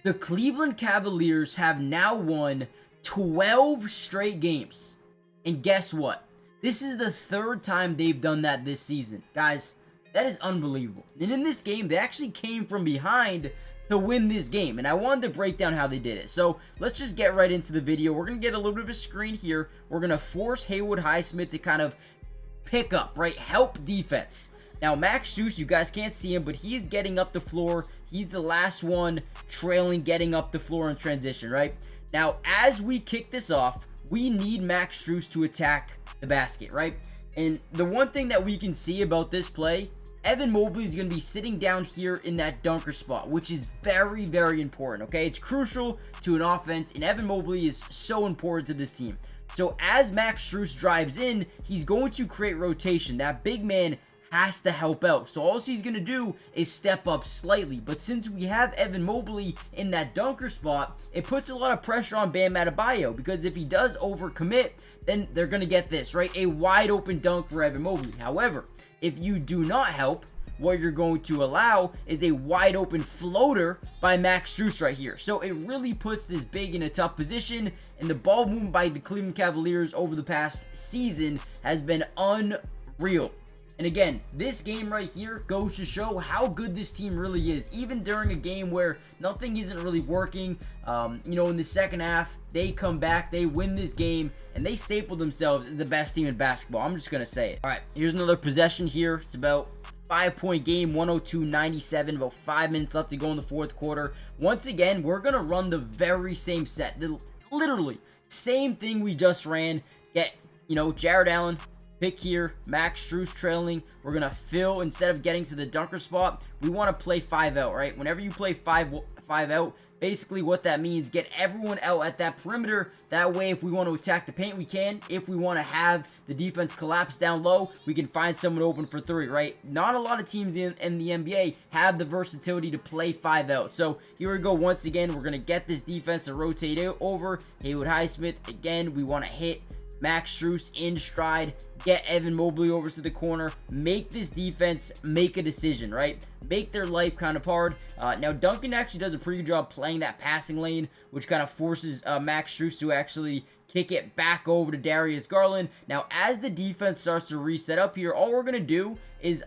The Cleveland Cavaliers have now won 12 straight games. And guess what? This is the third time they've done that this season. Guys, that is unbelievable. And in this game, they actually came from behind to win this game. And I wanted to break down how they did it. So let's just get right into the video. We're going to get a little bit of a screen here. We're going to force Haywood Highsmith to kind of pick up, right? Help defense. Now, Max Strus, you guys can't see him, but he's getting up the floor. He's the last one trailing, getting up the floor in transition, right? Now, as we kick this off, we need Max Strus to attack the basket, right? And the one thing that we can see about this play, Evan Mobley is going to be sitting down here in that dunker spot, which is very, very important, okay? It's crucial to an offense, and Evan Mobley is so important to this team. So as Max Strus drives in, he's going to create rotation. That big man has to help out. So all he's going to do is step up slightly. But since we have Evan Mobley in that dunker spot, it puts a lot of pressure on Bam Adebayo, because if he does overcommit, then they're going to get this, right? A wide open dunk for Evan Mobley. However, if you do not help, what you're going to allow is a wide open floater by Max Strus right here. So it really puts this big in a tough position, and the ball movement by the Cleveland Cavaliers over the past season has been unreal. And again, this game right here goes to show how good this team really is. Even during a game where nothing isn't really working, in the second half, they come back, they win this game, and they staple themselves as the best team in basketball. I'm just going to say it. All right, here's another possession here. It's about 5-point game, 102-97, about 5 minutes left to go in the fourth quarter. Once again, we're going to run the very same set. The literally same thing we just ran. Get, Jared Allen, pick here, Max Strus trailing. We're going to fill, instead of getting to the dunker spot, we want to play 5 out, right? Whenever you play 5 out, basically what that means, get everyone out at that perimeter. That way, if we want to attack the paint, we can. If we want to have the defense collapse down low, we can find someone open for 3, right? Not a lot of teams in the NBA have the versatility to play 5 out. So here we go. Once again, we're going to get this defense to rotate over. Haywood Highsmith, again, we want to hit Max Strus in stride, get Evan Mobley over to the corner, make this defense make a decision, right? Make their life kind of hard. Now, Duncan actually does a pretty good job playing that passing lane, which kind of forces Max Strus to actually kick it back over to Darius Garland. Now, as the defense starts to reset up here, all we're going to do is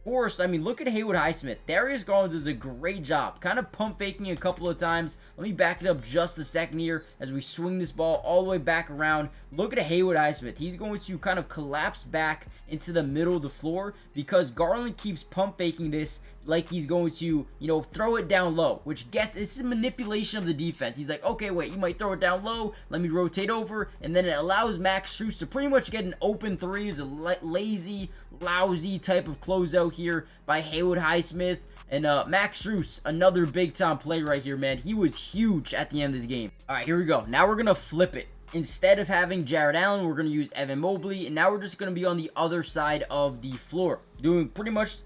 look at Haywood Highsmith. Darius Garland does a great job, kind of pump faking a couple of times. Let me back it up just a second here as we swing this ball all the way back around. Look at Haywood Highsmith. He's going to kind of collapse back into the middle of the floor because Garland keeps pump faking this like he's going to, throw it down low, which it's a manipulation of the defense. He's like, okay, wait, you might throw it down low. Let me rotate over. And then it allows Max Strus to pretty much get an open 3. It's a lazy, lousy type of closeout here by Haywood Highsmith. And Max Strus, another big time play right here, man. He was huge at the end of this game. All right, here we go. Now we're going to flip it. Instead of having Jared Allen, we're going to use Evan Mobley. And now we're just going to be on the other side of the floor, doing pretty much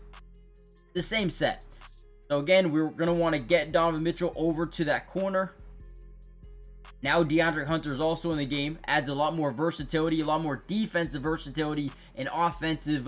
the same set. So again, we're going to want to get Donovan Mitchell over to that corner. Now DeAndre Hunter is also in the game, adds a lot more versatility, a lot more defensive versatility, and offensive,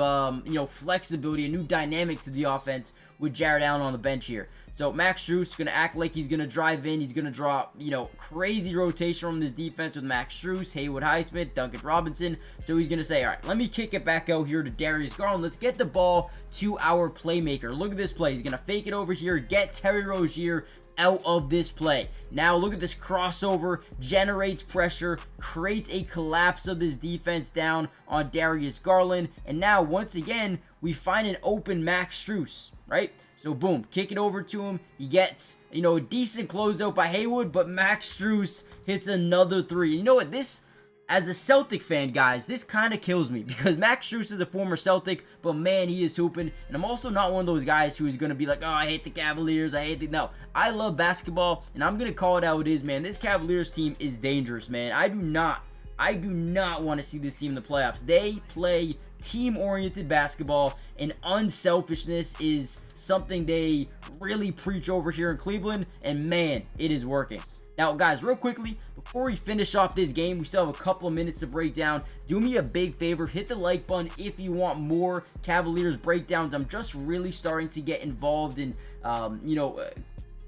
flexibility, a new dynamic to the offense with Jared Allen on the bench here. So Max Strus is going to act like he's going to drive in. He's going to draw, crazy rotation from this defense with Max Strus, Haywood Highsmith, Duncan Robinson. So he's going to say, all right, let me kick it back out here to Darius Garland. Let's get the ball to our playmaker. Look at this play. He's going to fake it over here, get Terry Rozier out of this play. Now look at this crossover, generates pressure, creates a collapse of this defense down on Darius Garland, and now once again we find an open Max Strus, right? So boom, kick it over to him. He gets, a decent closeout by Haywood, but Max Strus hits another 3. You know what, this, as a Celtic fan, guys, this kind of kills me because Max Strus is a former Celtic, but man, he is hooping. And I'm also not one of those guys who is going to be like, oh, I hate the Cavaliers. No, I love basketball, and I'm going to call it how it is, man. This Cavaliers team is dangerous, man. I do not want to see this team in the playoffs. They play team-oriented basketball, and unselfishness is something they really preach over here in Cleveland, and man, it is working. Now, guys, real quickly, before we finish off this game, we still have a couple of minutes to break down. Do me a big favor, hit the like button if you want more Cavaliers breakdowns. I'm just really starting to get involved in,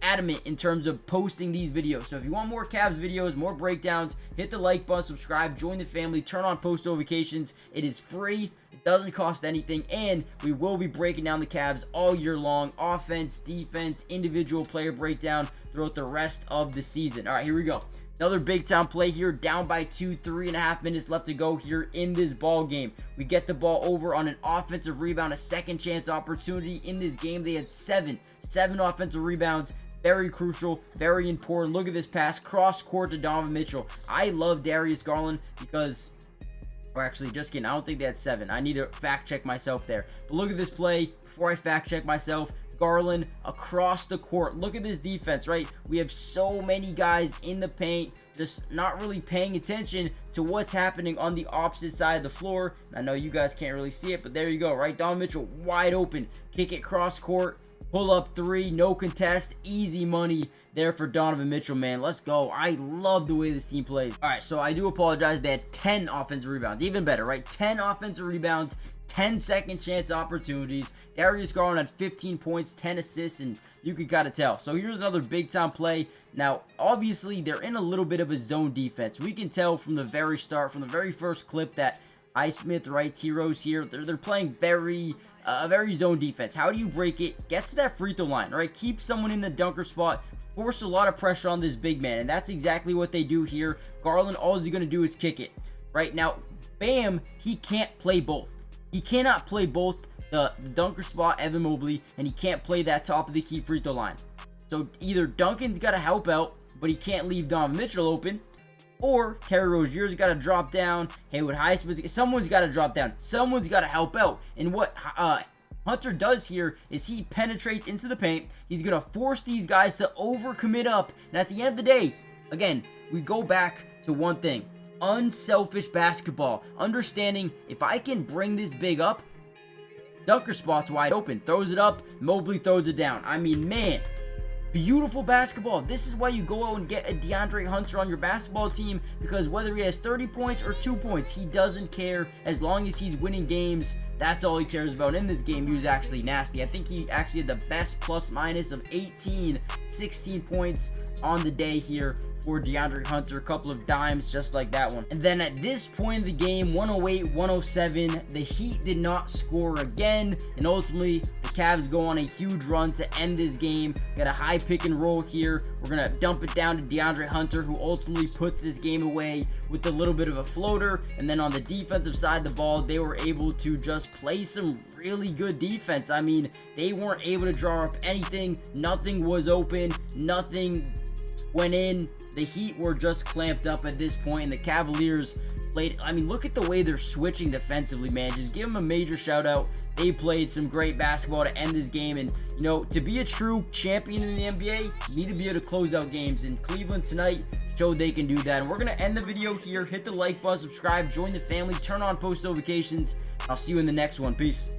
adamant in terms of posting these videos. So if you want more Cavs videos, more breakdowns, hit the like button, subscribe, join the family, turn on post notifications. It is free. It doesn't cost anything, and we will be breaking down the Cavs all year long. Offense, defense, individual player breakdown throughout the rest of the season. All right, here we go. Another big time play here, down by 2, 3.5 minutes left to go here in this ball game. We get the ball over on an offensive rebound, a second chance opportunity in this game. They had seven offensive rebounds. Very crucial, very important. Look at this pass, cross court to Donovan Mitchell. I love Darius Garland because, or actually, just kidding, I don't think they had 7. I need to fact check myself there. But look at this play before I fact check myself. Garland across the court. Look at this defense, right? We have so many guys in the paint, just not really paying attention to what's happening on the opposite side of the floor. I know you guys can't really see it, but there you go, right? Donovan Mitchell wide open, kick it cross court, pull up 3, no contest, easy money there for Donovan Mitchell, man. Let's go. I love the way this team plays. All right, so I do apologize. They had 10 offensive rebounds, even better, right? 10 offensive rebounds, 10 second chance opportunities. Darius Garland had 15 points, 10 assists, and you could kind of tell. So here's another big time play. Now, obviously, they're in a little bit of a zone defense. We can tell from the very start, from the very first clip, that Highsmith, right, T-Rose here, they're playing very zone defense. How do you break it? Get to that free throw line, right? Keep someone in the dunker spot. Force a lot of pressure on this big man, and that's exactly what they do here. Garland, all he's going to do is kick it. Right now, Bam, he can't play both. He cannot play both the dunker spot, Evan Mobley, and he can't play that top of the key free throw line. So either Duncan's got to help out, but he can't leave Donovan Mitchell open, or Terry Rozier's got to drop down. Haywood Highsmith, someone's got to drop down. Someone's got to help out. And what Hunter does here is he penetrates into the paint. He's going to force these guys to overcommit up. And at the end of the day, again, we go back to one thing. Unselfish basketball. Understanding if I can bring this big up, dunker spot's wide open. Throws it up, Mobley throws it down. I mean, man, beautiful basketball. This is why you go out and get a DeAndre Hunter on your basketball team, because whether he has 30 points or 2 points, he doesn't care. As long as he's winning games, that's all he cares about. In this game, he was actually nasty. I think he actually had the best plus minus of 18, 16 points on the day here for DeAndre Hunter. A couple of dimes just like that one. And then at this point in the game, 108-107, the Heat did not score again, and ultimately the Cavs go on a huge run to end this game. Got a high pick and roll here. We're gonna dump it down to DeAndre Hunter, who ultimately puts this game away with a little bit of a floater. And then on the defensive side of the ball, they were able to just play some really good defense. I mean, they weren't able to draw up anything. Nothing was open. Nothing went in. The Heat were just clamped up at this point, and the Cavaliers played. I mean, look at the way they're switching defensively, man. Just give them a major shout out. They played some great basketball to end this game, and you know, to be a true champion in the NBA, you need to be able to close out games, and Cleveland tonight showed they can do that. And we're gonna end the video here. Hit the like button, subscribe, join the family, turn on post notifications. I'll see you in the next one. Peace.